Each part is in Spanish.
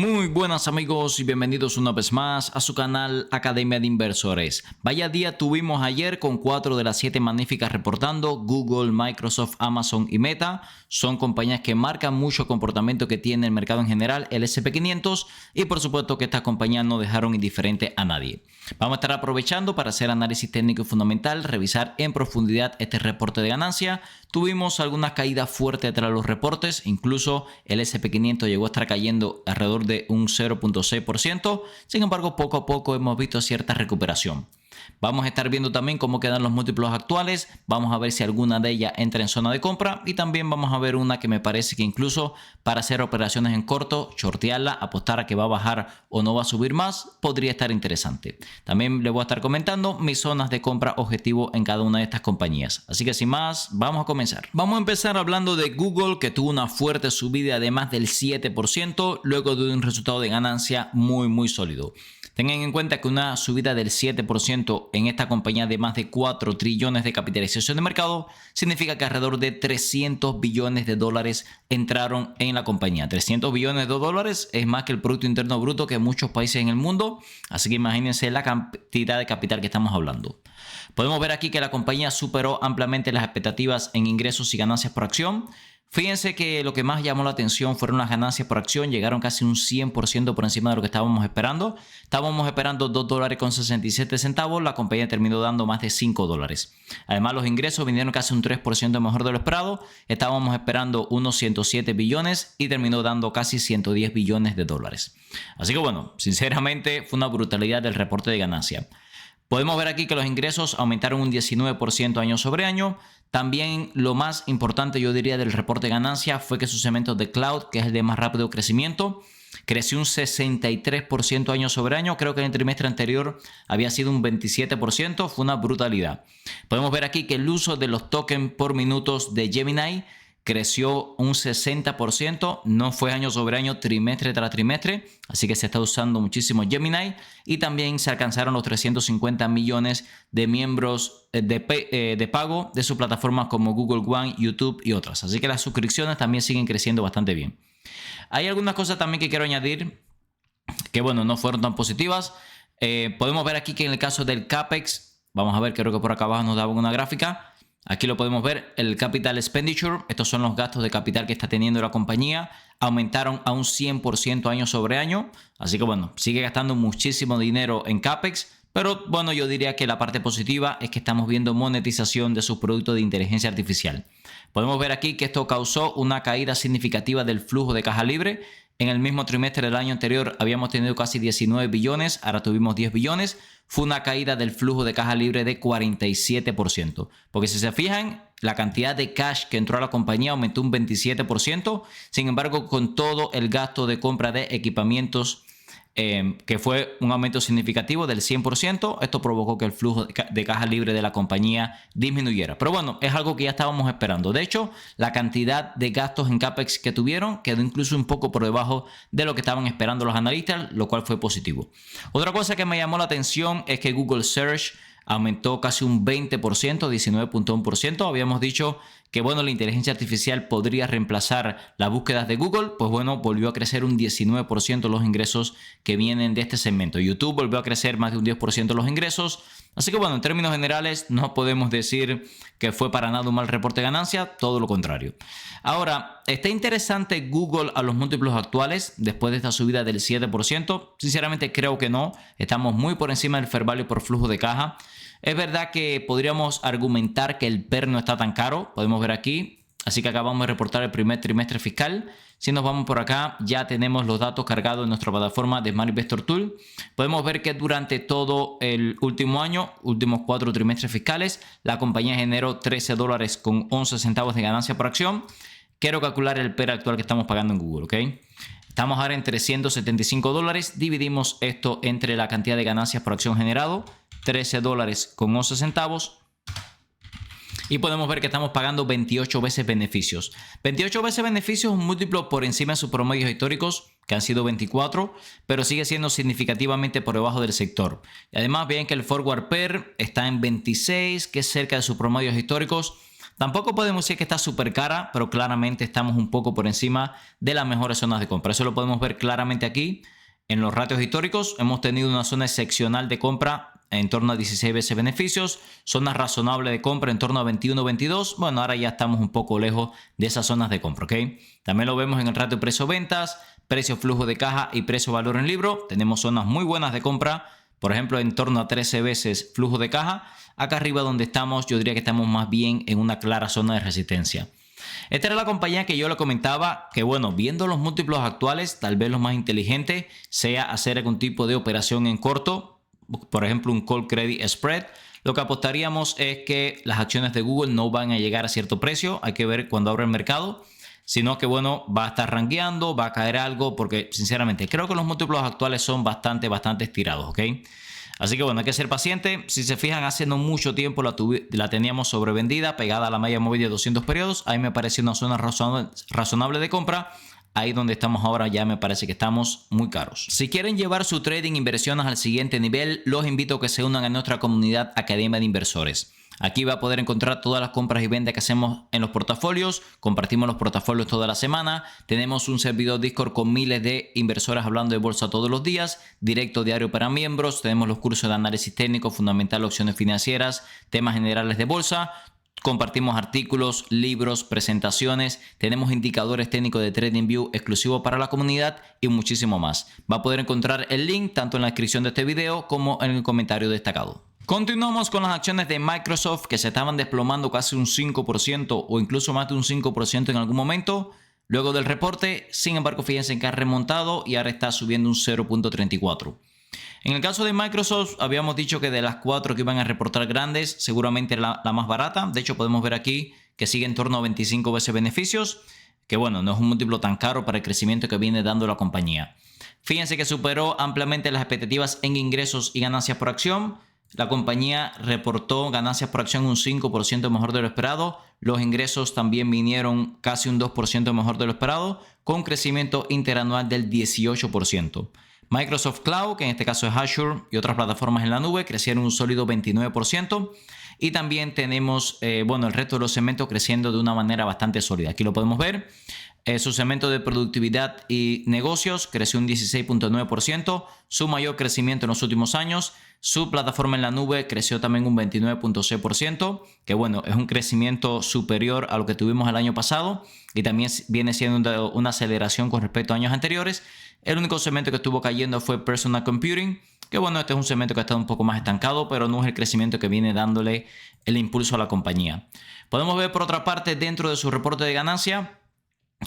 Muy buenas amigos y bienvenidos una vez más a su canal Academia de Inversores. Vaya día tuvimos ayer con 4 de las 7 magníficas reportando. Google, Microsoft, Amazon y Meta son compañías que marcan mucho comportamiento que tiene el mercado en general, el S&P 500, y por supuesto que estas compañías no dejaron indiferente a nadie. Vamos a estar aprovechando para hacer análisis técnico y fundamental, revisar en profundidad este reporte de ganancia. Tuvimos algunas caídas fuertes tras los reportes, incluso el S&P 500 llegó a estar cayendo alrededor de un 0.6%. Sin embargo, poco a poco hemos visto cierta recuperación. Vamos a estar viendo también cómo quedan los múltiplos actuales. Vamos a ver si alguna de ellas entra en zona de compra. Y también vamos a ver una que me parece que incluso para hacer operaciones en corto, shortearla, apostar a que va a bajar o no va a subir más, podría estar interesante. También les voy a estar comentando mis zonas de compra objetivo en cada una de estas compañías. Así que sin más, vamos a comenzar. Vamos a empezar hablando de Google, que tuvo una fuerte subida de más del 7%, luego de un resultado de ganancia muy sólido. Tengan en cuenta que una subida del 7% en esta compañía de más de 4 trillones de capitalización de mercado significa que alrededor de 300 billones de dólares entraron en la compañía. 300 billones de dólares es más que el Producto Interno Bruto que muchos países en el mundo, así que imagínense la cantidad de capital que estamos hablando. Podemos ver aquí que la compañía superó ampliamente las expectativas en ingresos y ganancias por acción. Fíjense que lo que más llamó la atención fueron las ganancias por acción, llegaron casi un 100% por encima de lo que estábamos esperando. Estábamos esperando $2.67, la compañía terminó dando más de $5. Además, los ingresos vinieron casi un 3% mejor de lo esperado. Estábamos esperando unos 107 billones y terminó dando casi 110 billones de dólares. Así que bueno, sinceramente fue una brutalidad del reporte de ganancia. Podemos ver aquí que los ingresos aumentaron un 19% año sobre año. También lo más importante, yo diría, del reporte de ganancia fue que su segmento de cloud, que es el de más rápido crecimiento, creció un 63% año sobre año. Creo que en el trimestre anterior había sido un 27%. Fue una brutalidad. Podemos ver aquí que el uso de los tokens por minutos de Gemini creció un 60%, no fue año sobre año, trimestre tras trimestre, así que se está usando muchísimo Gemini y también se alcanzaron los 350 millones de miembros de pago de sus plataformas como Google One, YouTube y otras, así que las suscripciones también siguen creciendo bastante bien. Hay algunas cosas también que quiero añadir que bueno, no fueron tan positivas. Podemos ver aquí que en el caso del CAPEX, vamos a ver, creo que por acá abajo nos daban una gráfica. Aquí lo podemos ver, el Capital Expenditure, estos son los gastos de capital que está teniendo la compañía, aumentaron a un 100% año sobre año, así que bueno, sigue gastando muchísimo dinero en CAPEX, pero bueno, yo diría que la parte positiva es que estamos viendo monetización de sus productos de inteligencia artificial. Podemos ver aquí que esto causó una caída significativa del flujo de caja libre. En el mismo trimestre del año anterior habíamos tenido casi 19 billones, ahora tuvimos 10 billones. Fue una caída del flujo de caja libre de 47%. Porque si se fijan, la cantidad de cash que entró a la compañía aumentó un 27%. Sin embargo, con todo el gasto de compra de equipamientos, que fue un aumento significativo del 100%, esto provocó que el flujo de caja libre de la compañía disminuyera. Pero bueno, es algo que ya estábamos esperando. De hecho, la cantidad de gastos en CAPEX que tuvieron quedó incluso un poco por debajo de lo que estaban esperando los analistas, lo cual fue positivo. Otra cosa que me llamó la atención es que Google Search aumentó casi un 20%, 19.1%. Habíamos dicho que bueno, la inteligencia artificial podría reemplazar las búsquedas de Google, pues bueno, volvió a crecer un 19% los ingresos que vienen de este segmento. YouTube volvió a crecer más de un 10% los ingresos. Así que bueno, en términos generales no podemos decir que fue para nada un mal reporte de ganancia, todo lo contrario. Ahora, ¿está interesante Google a los múltiplos actuales después de esta subida del 7%? Sinceramente creo que no, estamos muy por encima del fair value por flujo de caja. Es verdad que podríamos argumentar que el PER no está tan caro, podemos ver aquí. Así que acabamos de reportar el primer trimestre fiscal. Si nos vamos por acá, ya tenemos los datos cargados en nuestra plataforma de Smart Investor Tool. Podemos ver que durante todo el último año, últimos 4 trimestres fiscales, la compañía generó $13.11 de ganancia por acción. Quiero calcular el PER actual que estamos pagando en Google, ¿ok? Estamos ahora en $375. Dividimos esto entre la cantidad de ganancias por acción generado, $13.11. Y podemos ver que estamos pagando 28 veces beneficios. 28 veces beneficios es un múltiplo por encima de sus promedios históricos, que han sido 24, pero sigue siendo significativamente por debajo del sector. Y además, vean que el forward PER está en 26, que es cerca de sus promedios históricos. Tampoco podemos decir que está súper cara, pero claramente estamos un poco por encima de las mejores zonas de compra. Eso lo podemos ver claramente aquí en los ratios históricos. Hemos tenido una zona excepcional de compra en torno a 16 veces beneficios, zona razonable de compra en torno a 21, 22. Bueno, ahora ya estamos un poco lejos de esas zonas de compra, ¿ok? También lo vemos en el ratio precio-ventas, precio-flujo de caja y precio-valor en libro. Tenemos zonas muy buenas de compra, por ejemplo, en torno a 13 veces flujo de caja. Acá arriba donde estamos, yo diría que estamos más bien en una clara zona de resistencia. Esta era la compañía que yo le comentaba que, bueno, viendo los múltiplos actuales, tal vez lo más inteligente sea hacer algún tipo de operación en corto, por ejemplo un call credit spread. Lo que apostaríamos es que las acciones de Google no van a llegar a cierto precio, hay que ver cuando abra el mercado, sino que bueno, va a estar rankeando, va a caer algo, porque sinceramente creo que los múltiplos actuales son bastante estirados, ¿ok? Así que bueno, hay que ser paciente. Si se fijan, hace no mucho tiempo la teníamos sobrevendida, pegada a la media móvil de 200 periodos. Ahí me pareció una zona razonable de compra. Ahí donde estamos ahora ya me parece que estamos muy caros. Si quieren llevar su trading inversiones al siguiente nivel, los invito a que se unan a nuestra comunidad Academia de Inversores. Aquí va a poder encontrar todas las compras y ventas que hacemos en los portafolios. Compartimos los portafolios toda la semana. Tenemos un servidor Discord con miles de inversores hablando de bolsa todos los días. Directo diario para miembros. Tenemos los cursos de análisis técnico, fundamental, opciones financieras, temas generales de bolsa. Compartimos artículos, libros, presentaciones, tenemos indicadores técnicos de TradingView exclusivos para la comunidad y muchísimo más. Va a poder encontrar el link tanto en la descripción de este video como en el comentario destacado. Continuamos con las acciones de Microsoft que se estaban desplomando casi un 5% o incluso más de un 5% en algún momento. Luego del reporte, sin embargo, fíjense que ha remontado y ahora está subiendo un 0.34%. En el caso de Microsoft, habíamos dicho que de las 4 que iban a reportar grandes, seguramente la más barata. De hecho, podemos ver aquí que sigue en torno a 25 veces beneficios, que bueno, no es un múltiplo tan caro para el crecimiento que viene dando la compañía. Fíjense que superó ampliamente las expectativas en ingresos y ganancias por acción. La compañía reportó ganancias por acción un 5% mejor de lo esperado. Los ingresos también vinieron casi un 2% mejor de lo esperado, con un crecimiento interanual del 18%. Microsoft Cloud, que en este caso es Azure, y otras plataformas en la nube, crecieron un sólido 29%. Y también tenemos, el resto de los segmentos creciendo de una manera bastante sólida. Aquí lo podemos ver. Su segmento de productividad y negocios creció un 16.9%, su mayor crecimiento en los últimos años. Su plataforma en la nube creció también un 29.6%, que bueno, es un crecimiento superior a lo que tuvimos el año pasado y también viene siendo una aceleración con respecto a años anteriores. El único segmento que estuvo cayendo fue Personal Computing, que bueno, este es un segmento que ha estado un poco más estancado, pero no es el crecimiento que viene dándole el impulso a la compañía. Podemos ver por otra parte dentro de su reporte de ganancia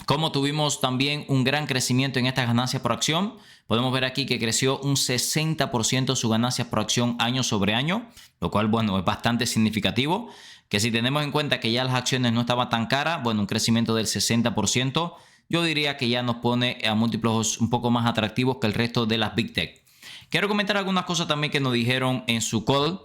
como tuvimos también un gran crecimiento en estas ganancias por acción. Podemos ver aquí que creció un 60% su ganancias por acción año sobre año, lo cual bueno, es bastante significativo. Que si tenemos en cuenta que ya las acciones no estaban tan caras, bueno, un crecimiento del 60%, yo diría que ya nos pone a múltiplos un poco más atractivos que el resto de las Big Tech. Quiero comentar algunas cosas también que nos dijeron en su call.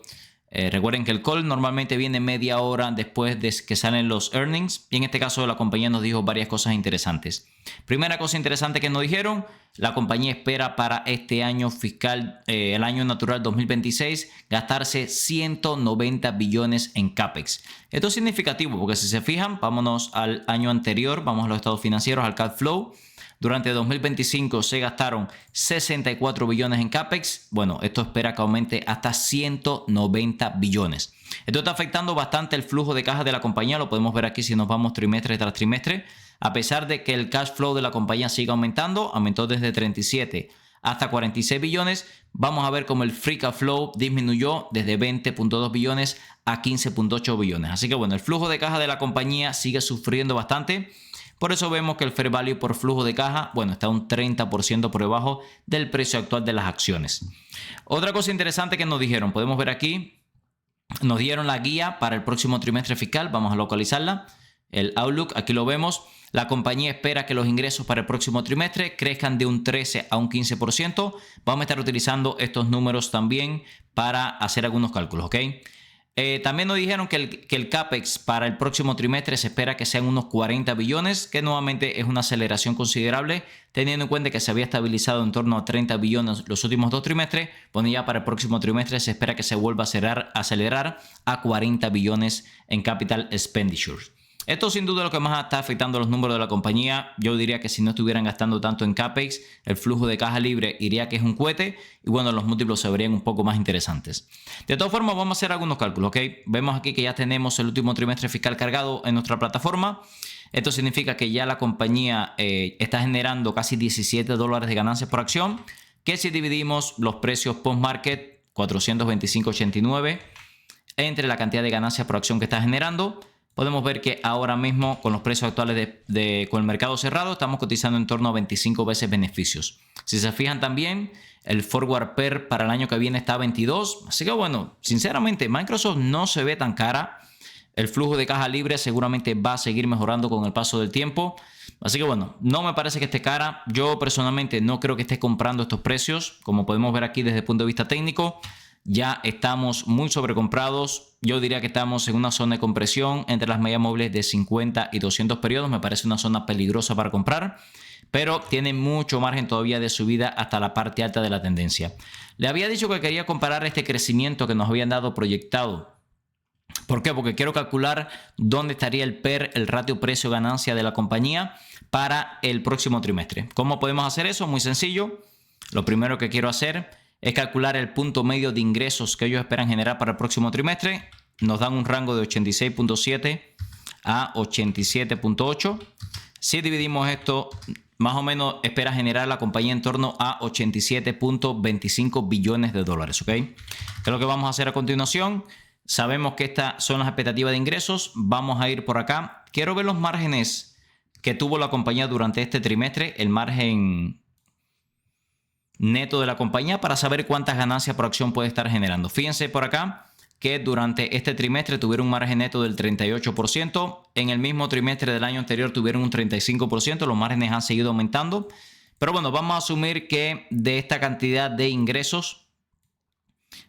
Recuerden que el call normalmente viene media hora después de que salen los earnings y en este caso la compañía nos dijo varias cosas interesantes. Primera cosa interesante que nos dijeron, la compañía espera para este año fiscal, el año natural 2026, gastarse 190 billones en CAPEX. Esto es significativo porque si se fijan, vámonos al año anterior, vamos a los estados financieros, al cash flow. Durante 2025 se gastaron 64 billones en CAPEX. Bueno, esto espera que aumente hasta 190 billones. Esto está afectando bastante el flujo de caja de la compañía. Lo podemos ver aquí si nos vamos trimestre tras trimestre. A pesar de que el cash flow de la compañía siga aumentando, aumentó desde 37 hasta 46 billones. Vamos a ver cómo el free cash flow disminuyó desde 20.2 billones a 15.8 billones. Así que bueno, el flujo de caja de la compañía sigue sufriendo bastante. Por eso vemos que el fair value por flujo de caja, bueno, está un 30% por debajo del precio actual de las acciones. Otra cosa interesante que nos dijeron, podemos ver aquí, nos dieron la guía para el próximo trimestre fiscal, vamos a localizarla, el Outlook, aquí lo vemos. La compañía espera que los ingresos para el próximo trimestre crezcan de un 13 a un 15%. Vamos a estar utilizando estos números también para hacer algunos cálculos, ¿ok? También nos dijeron que el CAPEX para el próximo trimestre se espera que sean unos 40 billones, que nuevamente es una aceleración considerable, teniendo en cuenta que se había estabilizado en torno a 30 billones los últimos 2 trimestres. Bueno, ya para el próximo trimestre se espera que se vuelva a acelerar a 40 billones en capital expenditures. Esto sin duda es lo que más está afectando los números de la compañía. Yo diría que si no estuvieran gastando tanto en CAPEX, el flujo de caja libre iría que es un cohete y bueno, los múltiplos se verían un poco más interesantes. De todas formas, vamos a hacer algunos cálculos, ¿ok? Vemos aquí que ya tenemos el último trimestre fiscal cargado en nuestra plataforma. Esto significa que ya la compañía está generando casi $17 de ganancias por acción, que si dividimos los precios post-market, 425.89, entre la cantidad de ganancias por acción que está generando, podemos ver que ahora mismo con los precios actuales con el mercado cerrado estamos cotizando en torno a 25 veces beneficios. Si se fijan también, el forward PER para el año que viene está a 22. Así que bueno, sinceramente Microsoft no se ve tan cara. El flujo de caja libre seguramente va a seguir mejorando con el paso del tiempo. Así que bueno, no me parece que esté cara. Yo personalmente no creo que esté comprando estos precios. Como podemos ver aquí desde el punto de vista técnico, ya estamos muy sobrecomprados. Yo diría que estamos en una zona de compresión entre las medias móviles de 50 y 200 periodos. Me parece una zona peligrosa para comprar, pero tiene mucho margen todavía de subida hasta la parte alta de la tendencia. Le había dicho que quería comparar este crecimiento que nos habían dado proyectado. ¿Por qué? Porque quiero calcular dónde estaría el PER, el ratio precio-ganancia de la compañía para el próximo trimestre. ¿Cómo podemos hacer eso? Muy sencillo. Lo primero que quiero hacer es calcular el punto medio de ingresos que ellos esperan generar para el próximo trimestre. Nos dan un rango de 86.7 a 87.8. Si dividimos esto, más o menos espera generar la compañía en torno a 87.25 billones de dólares. ¿Ok? ¿Qué es lo que vamos a hacer a continuación? Sabemos que estas son las expectativas de ingresos. Vamos a ir por acá. Quiero ver los márgenes que tuvo la compañía durante este trimestre, el margen neto de la compañía, para saber cuántas ganancias por acción puede estar generando. Fíjense por acá que durante este trimestre tuvieron un margen neto del 38%. En el mismo trimestre del año anterior tuvieron un 35%. Los márgenes han seguido aumentando. Pero bueno, vamos a asumir que de esta cantidad de ingresos,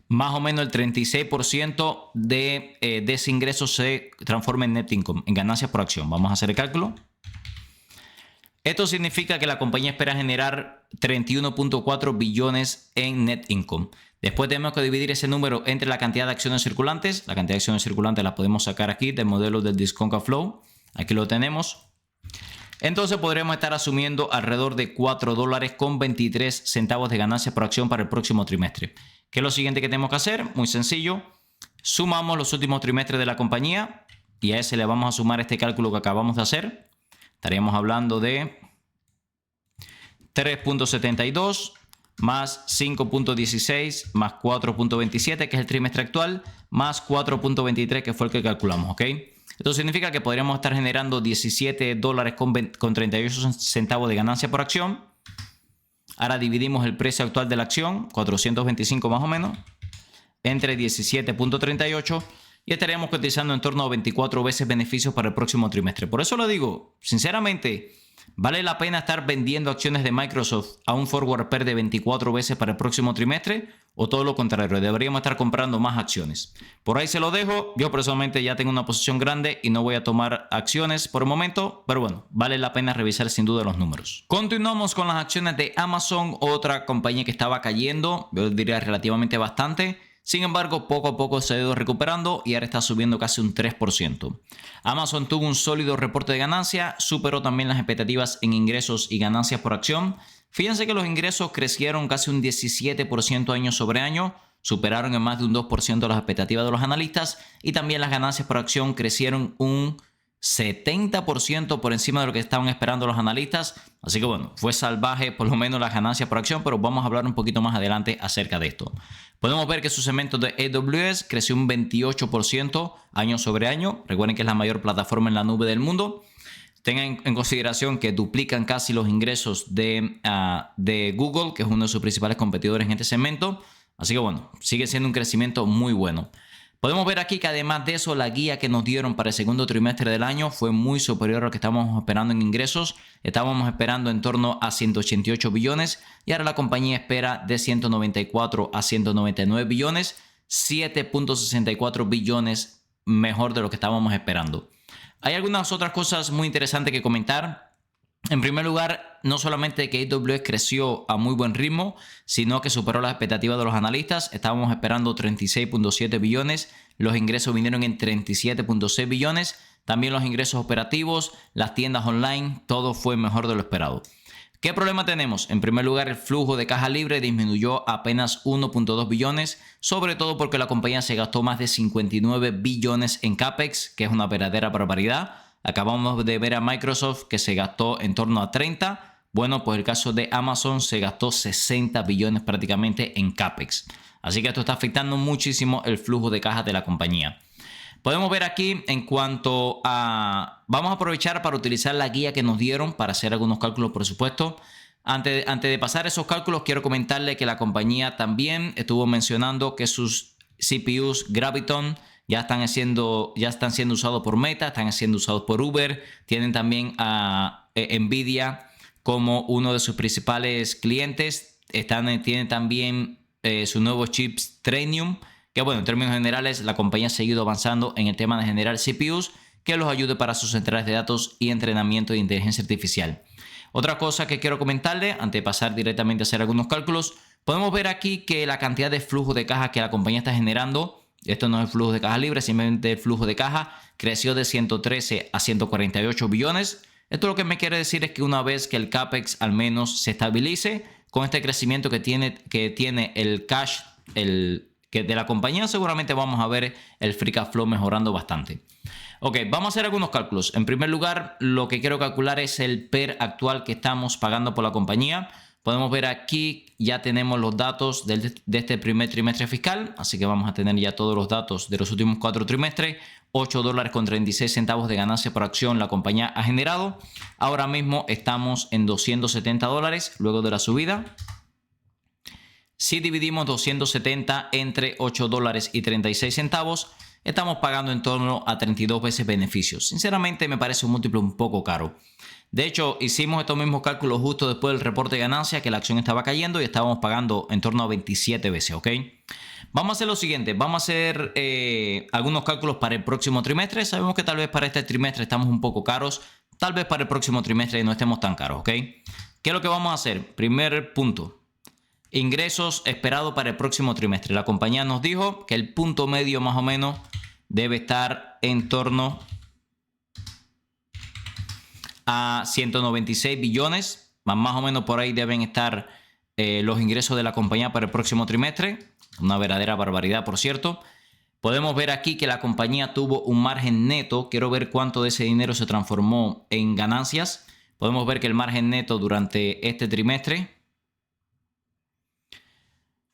más o menos el 36% de ese ingreso se transforma en net income, en ganancias por acción. Vamos a hacer el cálculo. Esto significa que la compañía espera generar 31.4 billones en net income. Después tenemos que dividir ese número entre la cantidad de acciones circulantes. La cantidad de acciones circulantes la podemos sacar aquí del modelo del Discount Cash Flow. Aquí lo tenemos. Entonces podremos estar asumiendo alrededor de $4.23 de ganancia por acción para el próximo trimestre. ¿Qué es lo siguiente que tenemos que hacer? Muy sencillo. Sumamos los últimos trimestres de la compañía y a ese le vamos a sumar este cálculo que acabamos de hacer. Estaríamos hablando de 3.72 más 5.16 más 4.27, que es el trimestre actual, más 4.23, que fue el que calculamos, ¿ok? Esto significa que podríamos estar generando $17.38 de ganancia por acción. Ahora dividimos el precio actual de la acción, 425 más o menos, entre 17.38 y estaríamos cotizando en torno a 24 veces beneficios para el próximo trimestre. Por eso lo digo, sinceramente, ¿vale la pena estar vendiendo acciones de Microsoft a un forward PER de 24 veces para el próximo trimestre? ¿O todo lo contrario? Deberíamos estar comprando más acciones. Por ahí se lo dejo. Yo personalmente ya tengo una posición grande y no voy a tomar acciones por el momento. Pero bueno, vale la pena revisar sin duda los números. Continuamos con las acciones de Amazon, otra compañía que estaba cayendo, yo diría relativamente bastante. Sin embargo, poco a poco se ha ido recuperando y ahora está subiendo casi un 3%. Amazon tuvo un sólido reporte de ganancia, superó también las expectativas en ingresos y ganancias por acción. Fíjense que los ingresos crecieron casi un 17% año sobre año, superaron en más de un 2% las expectativas de los analistas y también las ganancias por acción crecieron un 70% por encima de lo que estaban esperando los analistas. Así que bueno, fue salvaje por lo menos las ganancias por acción, pero vamos a hablar un poquito más adelante acerca de esto. Podemos ver que su segmento de AWS creció un 28% año sobre año. Recuerden que es la mayor plataforma en la nube del mundo. Tengan en consideración que duplican casi los ingresos de Google, que es uno de sus principales competidores en este segmento. Así que bueno, sigue siendo un crecimiento muy bueno. Podemos ver aquí que además de eso, la guía que nos dieron para el segundo trimestre del año fue muy superior a lo que estábamos esperando en ingresos. Estábamos esperando en torno a 188 billones y ahora la compañía espera de 194 a 199 billones. 7.64 billones mejor de lo que estábamos esperando. Hay algunas otras cosas muy interesantes que comentar. En primer lugar, no solamente que AWS creció a muy buen ritmo, sino que superó las expectativas de los analistas. Estábamos esperando 36.7 billones, los ingresos vinieron en 37.6 billones. También los ingresos operativos, las tiendas online, todo fue mejor de lo esperado. ¿Qué problema tenemos? En primer lugar, el flujo de caja libre disminuyó a apenas 1.2 billones, sobre todo porque la compañía se gastó más de 59 billones en CAPEX, que es una verdadera barbaridad. Acabamos de ver a Microsoft que se gastó en torno a 30. Bueno, pues el caso de Amazon se gastó 60 billones prácticamente en CAPEX. Así que esto está afectando muchísimo el flujo de caja de la compañía. Podemos ver aquí en cuanto a... Vamos a aprovechar para utilizar la guía que nos dieron para hacer algunos cálculos, por supuesto. Antes de pasar esos cálculos, quiero comentarle que la compañía también estuvo mencionando que sus CPUs Graviton ya están siendo usados por Meta, están siendo usados por Uber. Tienen también a Nvidia como uno de sus principales clientes. Tienen también sus nuevos chips Trainium, que bueno, en términos generales, la compañía ha seguido avanzando en el tema de generar CPUs que los ayude para sus centrales de datos y entrenamiento de inteligencia artificial. Otra cosa que quiero comentarle, antes de pasar directamente a hacer algunos cálculos, podemos ver aquí que la cantidad de flujo de caja que la compañía está generando, esto no es el flujo de caja libre, simplemente el flujo de caja, creció de 113 a 148 billones. Esto lo que me quiere decir es que una vez que el CAPEX al menos se estabilice, con este crecimiento que tiene el cash, que de la compañía, seguramente vamos a ver el free cash flow mejorando bastante. Ok, vamos a hacer algunos cálculos. En primer lugar, lo que quiero calcular es el PER actual que estamos pagando por la compañía. Podemos ver aquí, ya tenemos los datos de este primer trimestre fiscal, así que vamos a tener ya todos los datos de los últimos 4 trimestres. $8.36 de ganancia por acción la compañía ha generado. Ahora mismo estamos en $270 luego de la subida. Si dividimos 270 entre $8.36, estamos pagando en torno a 32 veces beneficios. Sinceramente me parece un múltiplo un poco caro. De hecho, hicimos estos mismos cálculos justo después del reporte de ganancias, que la acción estaba cayendo y estábamos pagando en torno a 27 veces, ¿ok? Vamos a hacer lo siguiente, vamos a hacer algunos cálculos para el próximo trimestre. Sabemos que tal vez para este trimestre estamos un poco caros, tal vez para el próximo trimestre no estemos tan caros, ¿ok? ¿Qué es lo que vamos a hacer? Primer punto. Ingresos esperados para el próximo trimestre. La compañía nos dijo que el punto medio más o menos debe estar en torno a 196 billones. Más o menos por ahí deben estar los ingresos de la compañía para el próximo trimestre. Una verdadera barbaridad, por cierto. Podemos ver aquí que la compañía tuvo un margen neto. Quiero ver cuánto de ese dinero se transformó en ganancias. Podemos ver que el margen neto durante este trimestre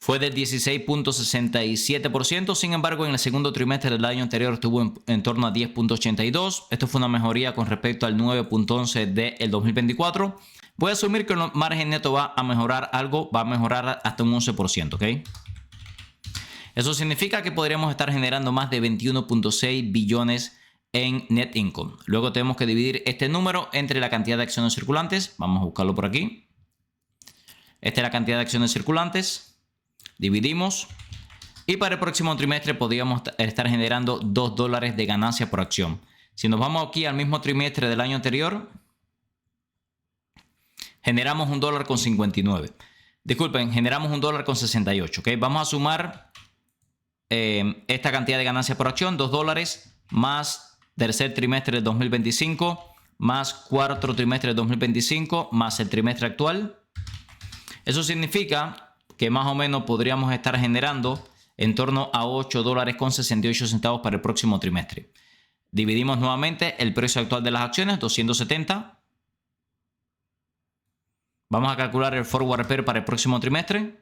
fue del 16.67%, sin embargo en el segundo trimestre del año anterior estuvo en torno a 10.82%. Esto fue una mejoría con respecto al 9.11% del 2024. Voy a asumir que el margen neto va a mejorar algo, va a mejorar hasta un 11%, ¿ok? Eso significa que podríamos estar generando más de 21.6 billones en net income. Luego tenemos que dividir este número entre la cantidad de acciones circulantes. Vamos a buscarlo por aquí. Esta es la cantidad de acciones circulantes. Dividimos y para el próximo trimestre podríamos estar generando $2 de ganancia por acción. Si nos vamos aquí al mismo trimestre del año anterior, generamos $1.59. Disculpen, generamos $1.68. ¿Okay? Vamos a sumar esta cantidad de ganancia por acción, $2 más tercer trimestre del 2025, más cuarto trimestre del 2025, más el trimestre actual. Eso significa que más o menos podríamos estar generando en torno a $8.68 para el próximo trimestre. Dividimos nuevamente el precio actual de las acciones, 270. Vamos a calcular el forward PER para el próximo trimestre.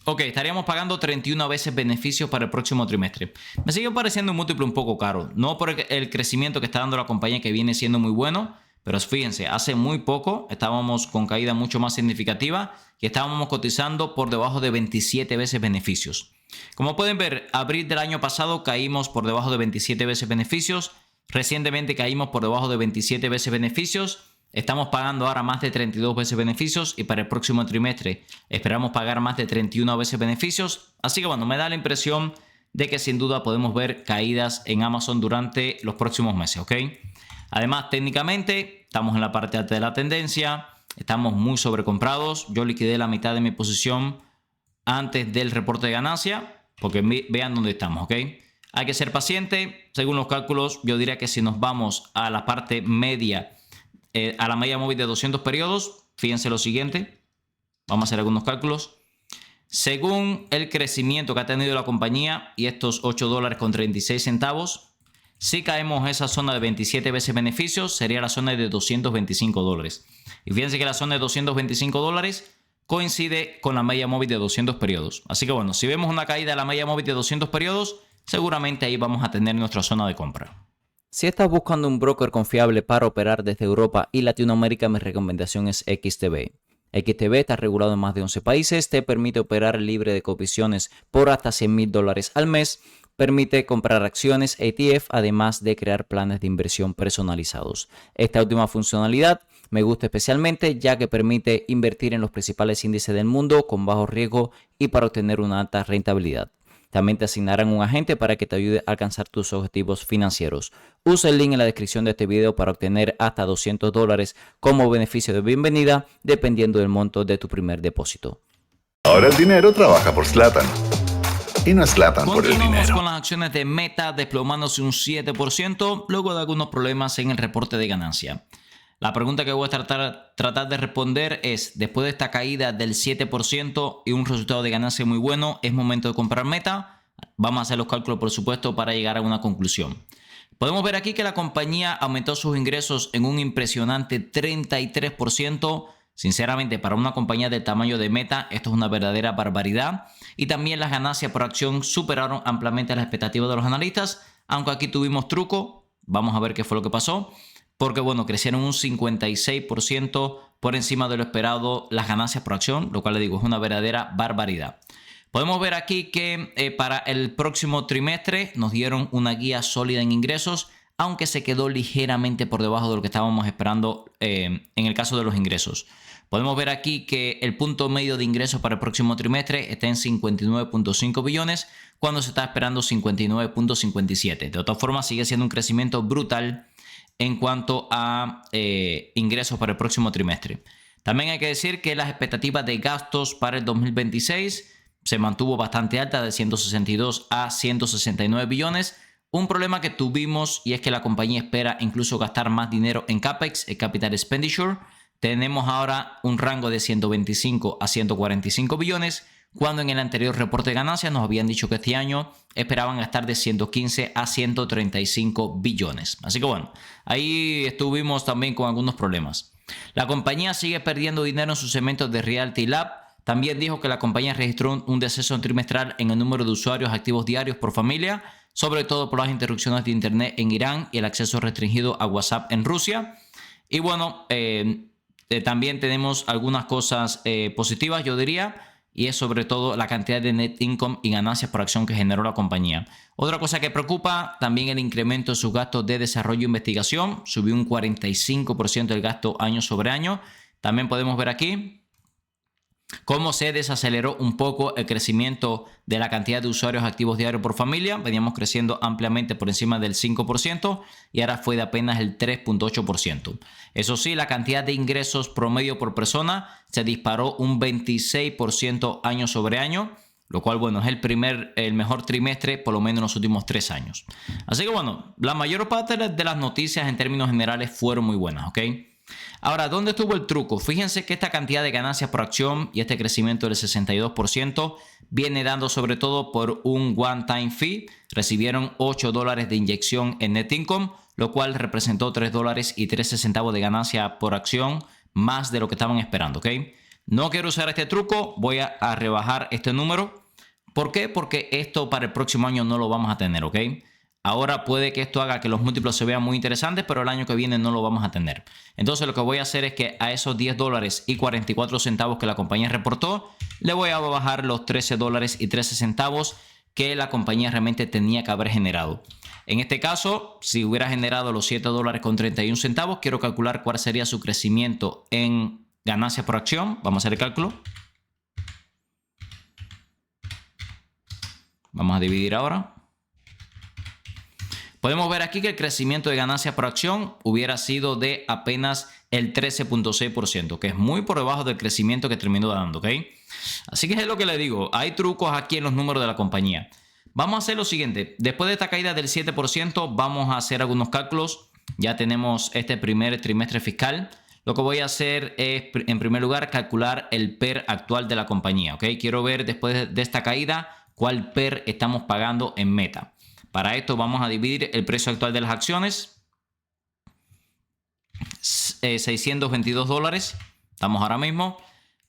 Ok, estaríamos pagando 31 veces beneficios para el próximo trimestre. Me sigue pareciendo un múltiplo un poco caro. No por el crecimiento que está dando la compañía, que viene siendo muy bueno. Pero fíjense, hace muy poco estábamos con caída mucho más significativa y estábamos cotizando por debajo de 27 veces beneficios. Como pueden ver, abril del año pasado caímos por debajo de 27 veces beneficios. Recientemente caímos por debajo de 27 veces beneficios. estamos pagando ahora más de 32 veces beneficios y para el próximo trimestre esperamos pagar más de 31 veces beneficios. Así que bueno, me da la impresión de que sin duda podemos ver caídas en Amazon durante los próximos meses, ¿ok? Además, técnicamente estamos en la parte alta de la tendencia, estamos muy sobrecomprados. Yo liquidé la mitad de mi posición antes del reporte de ganancia, porque vean dónde estamos, ¿ok? Hay que ser paciente. Según los cálculos, yo diría que si nos vamos a la parte media, a la media móvil de 200 periodos, fíjense lo siguiente. Vamos a hacer algunos cálculos. Según el crecimiento que ha tenido la compañía y estos $8.36, si caemos a esa zona de 27 veces beneficios, sería la zona de $225. Y fíjense que la zona de $225 coincide con la media móvil de 200 periodos. Así que bueno, si vemos una caída de la media móvil de 200 periodos, seguramente ahí vamos a tener nuestra zona de compra. Si estás buscando un broker confiable para operar desde Europa y Latinoamérica, mi recomendación es XTB. XTB está regulado en más de 11 países, te permite operar libre de comisiones por hasta $100,000 al mes, permite comprar acciones ETF, además de crear planes de inversión personalizados. Esta última funcionalidad me gusta especialmente ya que permite invertir en los principales índices del mundo con bajo riesgo y para obtener una alta rentabilidad. También te asignarán un agente para que te ayude a alcanzar tus objetivos financieros. Usa el link en la descripción de este video para obtener hasta $200 como beneficio de bienvenida, dependiendo del monto de tu primer depósito. Ahora el dinero trabaja por Zlatan. Y no es Zlatan por el Continuamos dinero. con las acciones de Meta desplomándose un 7% luego de algunos problemas en el reporte de ganancia. La pregunta que voy a tratar de responder es, después de esta caída del 7% y un resultado de ganancia muy bueno, ¿es momento de comprar Meta? Vamos a hacer los cálculos, por supuesto, para llegar a una conclusión. Podemos ver aquí que la compañía aumentó sus ingresos en un impresionante 33%. Sinceramente, para una compañía del tamaño de Meta, esto es una verdadera barbaridad. Y también las ganancias por acción superaron ampliamente las expectativas de los analistas, aunque aquí tuvimos truco. Vamos a ver qué fue lo que pasó. Porque bueno, crecieron un 56% por encima de lo esperado las ganancias por acción, lo cual le digo es una verdadera barbaridad. Podemos ver aquí que para el próximo trimestre nos dieron una guía sólida en ingresos, aunque se quedó ligeramente por debajo de lo que estábamos esperando en el caso de los ingresos. Podemos ver aquí que el punto medio de ingresos para el próximo trimestre está en 59.5 billones, cuando se está esperando 59.57. De otra forma, sigue siendo un crecimiento brutal en cuanto a ingresos para el próximo trimestre. También hay que decir que las expectativas de gastos para el 2026 se mantuvo bastante alta, de 162 a 169 billones. Un problema que tuvimos y es que la compañía espera incluso gastar más dinero en CAPEX, el Capital Expenditure. Tenemos ahora un rango de 125 a 145 billones, cuando en el anterior reporte de ganancias nos habían dicho que este año esperaban gastar de 115 a 135 billones. Así que bueno, ahí estuvimos también con algunos problemas. La compañía sigue perdiendo dinero en sus segmentos de Realty Lab. También dijo que la compañía registró un descenso trimestral en el número de usuarios activos diarios por familia, sobre todo por las interrupciones de internet en Irán y el acceso restringido a WhatsApp en Rusia. Y bueno, también tenemos algunas cosas positivas, yo diría, y es sobre todo la cantidad de net income y ganancias por acción que generó la compañía. Otra cosa que preocupa, también el incremento de sus gastos de desarrollo e investigación. Subió un 45% el gasto año sobre año. También podemos ver aquí cómo se desaceleró un poco el crecimiento de la cantidad de usuarios activos diarios por familia. Veníamos creciendo ampliamente por encima del 5% y ahora fue de apenas el 3.8%. Eso sí, la cantidad de ingresos promedio por persona se disparó un 26% año sobre año, lo cual, bueno, es el mejor trimestre por lo menos en los últimos 3 años. Así que, bueno, la mayor parte de las noticias en términos generales fueron muy buenas, ¿ok? Ahora, ¿dónde estuvo el truco? Fíjense que esta cantidad de ganancias por acción y este crecimiento del 62% viene dando sobre todo por un one-time fee. Recibieron $8 de inyección en net income, lo cual representó $3.13 de ganancia por acción, más de lo que estaban esperando, ¿ok? No quiero usar este truco, voy a rebajar este número. ¿Por qué? Porque esto para el próximo año no lo vamos a tener, ¿ok? Ahora puede que esto haga que los múltiplos se vean muy interesantes, pero el año que viene no lo vamos a tener. Entonces lo que voy a hacer es que a esos $10.44 que la compañía reportó, le voy a bajar los $13.13 que la compañía realmente tenía que haber generado. En este caso, si hubiera generado los $7.31, quiero calcular cuál sería su crecimiento en ganancia por acción. Vamos a hacer el cálculo. Vamos a dividir ahora. Podemos ver aquí que el crecimiento de ganancia por acción hubiera sido de apenas el 13.6%, que es muy por debajo del crecimiento que terminó dando, ¿ok? Así que es lo que le digo, hay trucos aquí en los números de la compañía. Vamos a hacer lo siguiente, después de esta caída del 7%, vamos a hacer algunos cálculos. Ya tenemos este primer trimestre fiscal. Lo que voy a hacer es, en primer lugar, calcular el PER actual de la compañía, ¿ok? Quiero ver después de esta caída cuál PER estamos pagando en Meta. Para esto vamos a dividir el precio actual de las acciones, $622, estamos ahora mismo,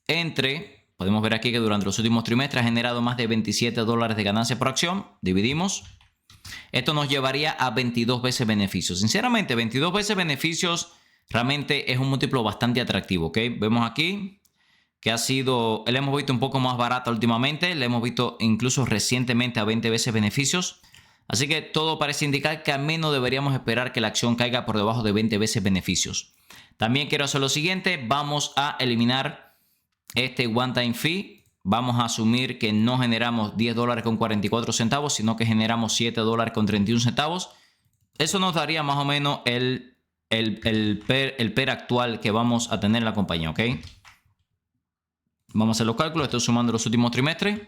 entre, podemos ver aquí que durante los últimos trimestres ha generado más de $27 de ganancia por acción, dividimos. Esto nos llevaría a 22 veces beneficios. Sinceramente, 22 veces beneficios realmente es un múltiplo bastante atractivo, ¿ok? Vemos aquí que le hemos visto un poco más barata últimamente, le hemos visto incluso recientemente a 20 veces beneficios. Así que todo parece indicar que al menos deberíamos esperar que la acción caiga por debajo de 20 veces beneficios. También quiero hacer lo siguiente, vamos a eliminar este one time fee. Vamos a asumir que no generamos $10.44, sino que generamos $7.31. Eso nos daría más o menos el PER actual que vamos a tener en la compañía, ¿ok? Vamos a hacer los cálculos, estoy sumando los últimos trimestres.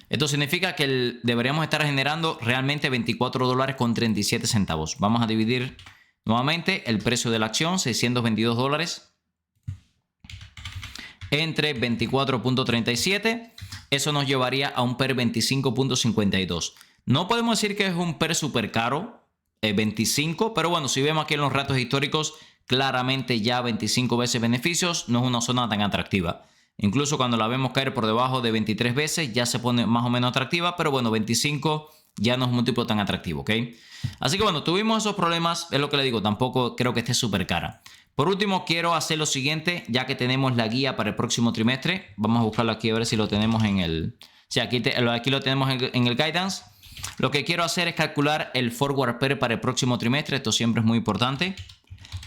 Esto significa que deberíamos estar generando realmente $24.37. Vamos a dividir nuevamente el precio de la acción, $622, entre 24.37. Eso nos llevaría a un PER 25.52. No podemos decir que es un PER súper caro, 25, pero bueno, si vemos aquí en los ratos históricos, claramente ya 25 veces beneficios no es una zona tan atractiva. Incluso cuando la vemos caer por debajo de 23 veces ya se pone más o menos atractiva, pero bueno, 25 ya no es un múltiplo tan atractivo, ¿ok? Así que bueno, tuvimos esos problemas, es lo que le digo, tampoco creo que esté súper cara. Por último, quiero hacer lo siguiente, ya que tenemos la guía para el próximo trimestre. Vamos a buscarlo aquí a ver si lo tenemos en el... Sí, aquí lo tenemos en el guidance. Lo que quiero hacer es calcular el forward PER para el próximo trimestre. Esto siempre es muy importante.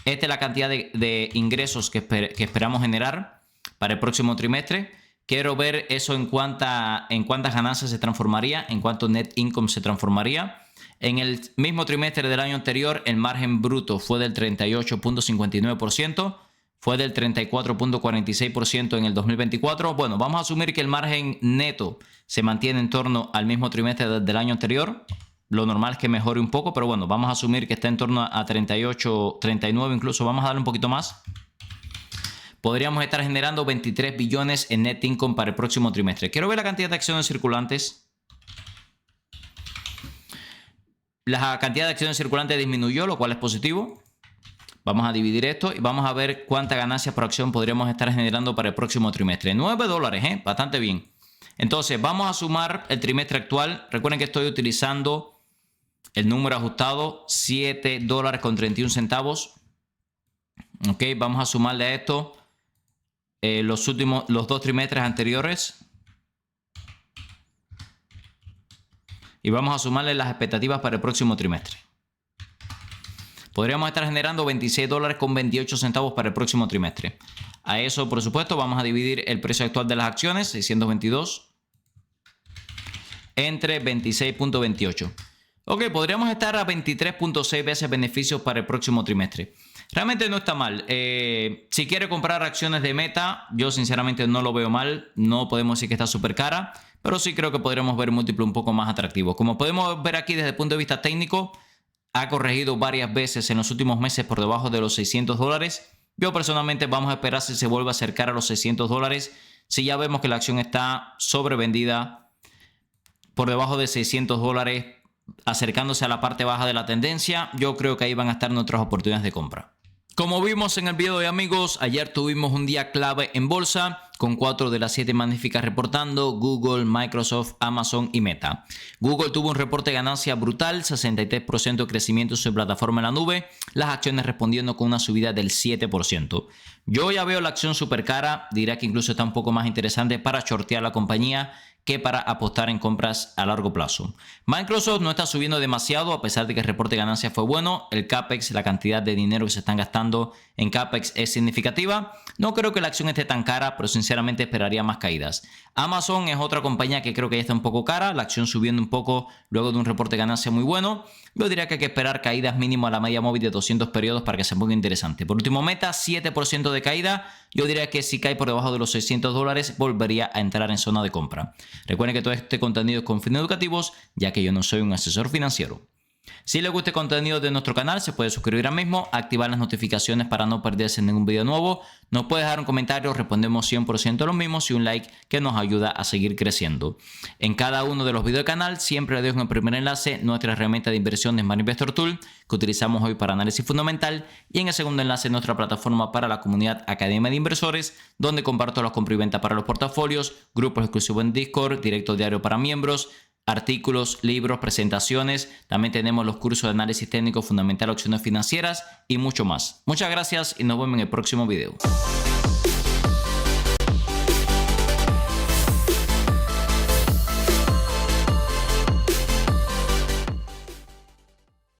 Esta es la cantidad de ingresos que esperamos generar para el próximo trimestre. Quiero ver eso en cuántas ganancias se transformaría, en cuánto net income se transformaría. En el mismo trimestre del año anterior, el margen bruto fue del 38.59%, fue del 34.46% en el 2024. Bueno, vamos a asumir que el margen neto se mantiene en torno al mismo trimestre del año anterior. Lo normal es que mejore un poco, pero bueno, vamos a asumir que está en torno a 38, 39 incluso. Vamos a darle un poquito más. Podríamos estar generando 23 billones en net income para el próximo trimestre. Quiero ver la cantidad de acciones circulantes. La cantidad de acciones circulantes disminuyó, lo cual es positivo. Vamos a dividir esto y vamos a ver cuánta ganancia por acción podríamos estar generando para el próximo trimestre. $9, bastante bien. Entonces, vamos a sumar el trimestre actual. Recuerden que estoy utilizando el número ajustado, $7.31. Ok, vamos a sumarle a esto los dos trimestres anteriores. Y vamos a sumarle las expectativas para el próximo trimestre. Podríamos estar generando $26.28 para el próximo trimestre. A eso, por supuesto, vamos a dividir el precio actual de las acciones, 622, entre 26.28. Ok, podríamos estar a 23.6 veces beneficios para el próximo trimestre. Realmente no está mal. Si quiere comprar acciones de Meta, yo sinceramente no lo veo mal. No podemos decir que está súper cara, pero sí creo que podríamos ver múltiplo un poco más atractivo. Como podemos ver aquí desde el punto de vista técnico, ha corregido varias veces en los últimos meses por debajo de los $600. Yo personalmente vamos a esperar si se vuelve a acercar a los $600. Si ya vemos que la acción está sobrevendida por debajo de $600, acercándose a la parte baja de la tendencia, yo creo que ahí van a estar nuestras oportunidades de compra. Como vimos en el video de amigos, ayer tuvimos un día clave en bolsa con 4 de las 7 magníficas reportando: Google, Microsoft, Amazon y Meta. Google tuvo un reporte de ganancia brutal, 63% de crecimiento en su plataforma en la nube, las acciones respondiendo con una subida del 7%. Yo ya veo la acción súper cara, diría que incluso está un poco más interesante para shortear la compañía que para apostar en compras a largo plazo. Microsoft no está subiendo demasiado a pesar de que el reporte de ganancias fue bueno. El CAPEX, la cantidad de dinero que se están gastando en CAPEX es significativa. No creo que la acción esté tan cara, pero sinceramente esperaría más caídas. Amazon es otra compañía que creo que ya está un poco cara, la acción subiendo un poco luego de un reporte de ganancia muy bueno. Yo diría que hay que esperar caídas mínimo a la media móvil de 200 periodos para que se ponga interesante. Por último, Meta, 7% de caída. Yo diría que si cae por debajo de los $600 volvería a entrar en zona de compra. Recuerden que todo este contenido es con fines educativos, ya que yo no soy un asesor financiero. Si les gusta el contenido de nuestro canal, se puede suscribir ahora mismo, activar las notificaciones para no perderse ningún video nuevo. Nos puede dejar un comentario, respondemos 100% a los mismos y un like que nos ayuda a seguir creciendo. En cada uno de los videos del canal siempre les dejo en el primer enlace nuestra herramienta de inversión de Smart Investor Tool que utilizamos hoy para análisis fundamental, y en el segundo enlace nuestra plataforma para la comunidad Academia de Inversores, donde comparto la compra y venta para los portafolios, grupos exclusivos en Discord, directo diario para miembros, artículos, libros, presentaciones. También tenemos los cursos de análisis técnico fundamental, opciones financieras y mucho más. Muchas gracias y nos vemos en el próximo video.